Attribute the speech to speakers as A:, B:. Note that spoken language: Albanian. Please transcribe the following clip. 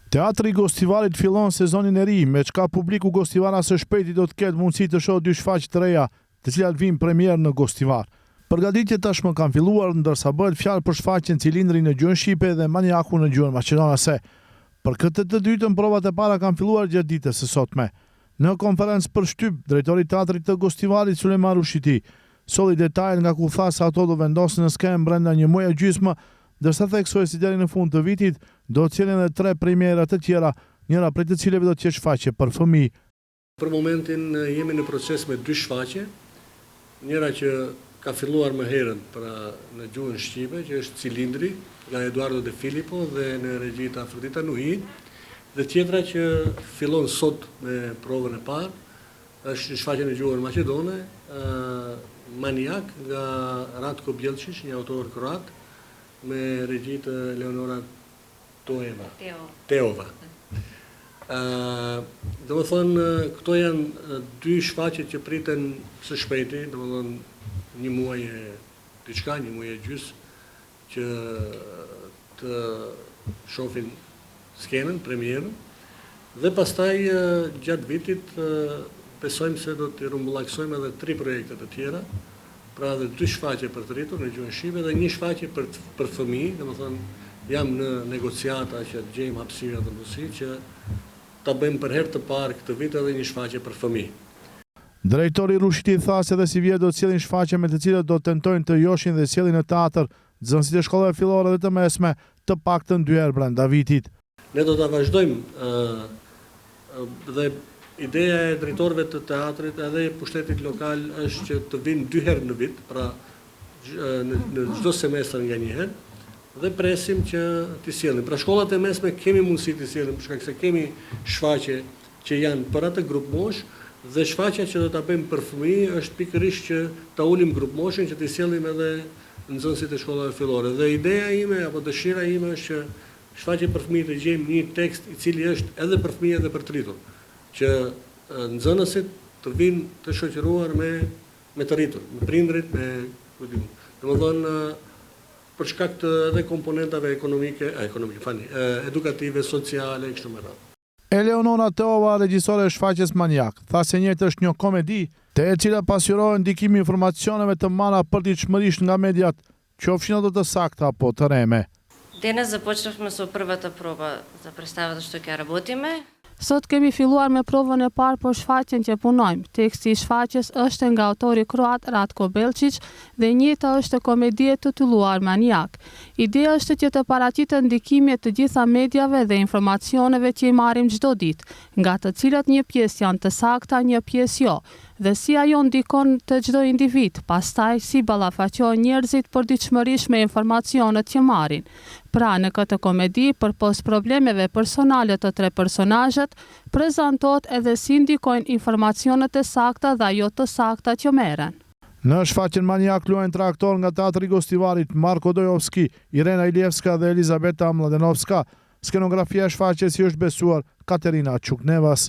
A: Teatri Gostivarit fillon sezonin e ri, me çka publiku Gostivara së shpejti do të ketë mundësi të shohë dy shfaqje të reja, të cilat vijnë premier në Gostivar. Përgatitjet tashmë kanë filluar, ndërsa bëhet fjalë për shfaqjen Cilindri në gjuhën shqipe dhe Maniaku në gjuhën maqedonase. Për këtë të dytën, provat e para kanë filluar gjatë ditës së sotme. Në konferencë për shtyp, drejtori i Teatrit të Gostivarit Sulejman Rushiti solli detajet nga ku tha se ato do vendosen në skenë brenda një muaji gjysmë, ndërsa theksoi se deri në fund të vitit do të cilën edhe 3 premiera të tjera, njëra prej të cilave do të jetë shfaqje për fëmijë.
B: Për momentin jemi në proces me 2 shfaqje, njëra që ka filluar më herët në gjuhën shqipe, që është Cilindri nga Eduardo De Filippo dhe në regji të Afrodita Nuhi, dhe tjetra që fillon sot me provën e parë, është shfaqja në gjuhën maqedone, Maniak nga Ratko Bjelčić, një autor kroat, me regji të Leonora Teova. Do më thonë, këto janë 2 shfaqjet që priten së shpejti, do më thonë një muaj e diçka, një muaj e gjys, që të shohin skenën, premierën, dhe pastaj gjatë vitit besojmë se do të rumbullaksojmë edhe 3 projekte të tjera, pra edhe 2 shfaqje për të rritur në gjuhën shqipe dhe një shfaqje për fëmijë, do më thonë, jam në negociata që të gjejmë hapësira dhe mundësi që ta bëjmë për herë të parë këtë vit edhe një shfaqje për fëmijë.
A: Drejtori Rushiti tha se edhe si vjet do të sjellin shfaqje me të cilat do të tentojnë të joshin dhe sjellin në teatr nxënësit e shkollave fillore dhe të mesme, të paktën 2 herë brenda vitit.
B: Ne do ta vazhdojmë dhe ideja e drejtorëve të teatrit edhe e pushtetit lokal është që të vinë 2 herë në vit, pra në çdo semestër nga një herë, dhe presim që t'i sjellim. Pra shkollat e mesme kemi mundësi t'i sjellim, për shkak se kemi shfaqje që janë për atë grup mosh, dhe shfaqja që do ta bëjmë për fëmijë është pikërisht që ta ulim grup moshën, që t'i sjellim edhe nxënësit e shkollave fillore. Dhe ideja ime apo dëshira ime është që shfaqje për fëmijë të gjejmë një tekst i cili është edhe për fëmijë edhe për të rritur, që nxënësit të vinë të shoqëruar me të rritur, me prindrit, domethënë për shkak të edhe komponentave edukative, sociale, kështu me radhë.
A: Eleonora Teova, regjisore e shfaqjes Maniak, tha se njëjtë është një komedi te e cila pasqyrohen ndikimi i informacioneve të marra përditshmërisht nga mediat, qofshin ato të sakta apo të rreme.
C: Денес започнахме со првата проба за представата што ќе работиме.
D: Sot kemi filluar me provën e parë për shfaqjen që punojmë. Teksti i shfaqjes është nga autori kroat Ratko Bjelčić dhe njëjta është komedie të titulluar Maniak. Ideja është që të paraqiten ndikimet të gjitha mediave dhe informacioneve që i marrim çdo ditë, nga të cilat një pjesë janë të sakta, një pjesë jo, dhe si ajo ndikon të çdo individ, pastaj si ballafaqohen njerëzit përditshmërisht me informacionet që marrin. Pra në këtë komedi, përpos problemeve personale të 3 personazhet, prezantohet edhe si ndikojnë informacionet e sakta dhe ajo të sakta që merren.
A: Në shfaqjen Maniak luajnë 3 aktorë nga Teatri Gostivarit, Marko Dojovski, Irena Ilievska dhe Elizabeta Mladenovska. Skenografia e shfaqjes i është besuar Katerina Çuknevas.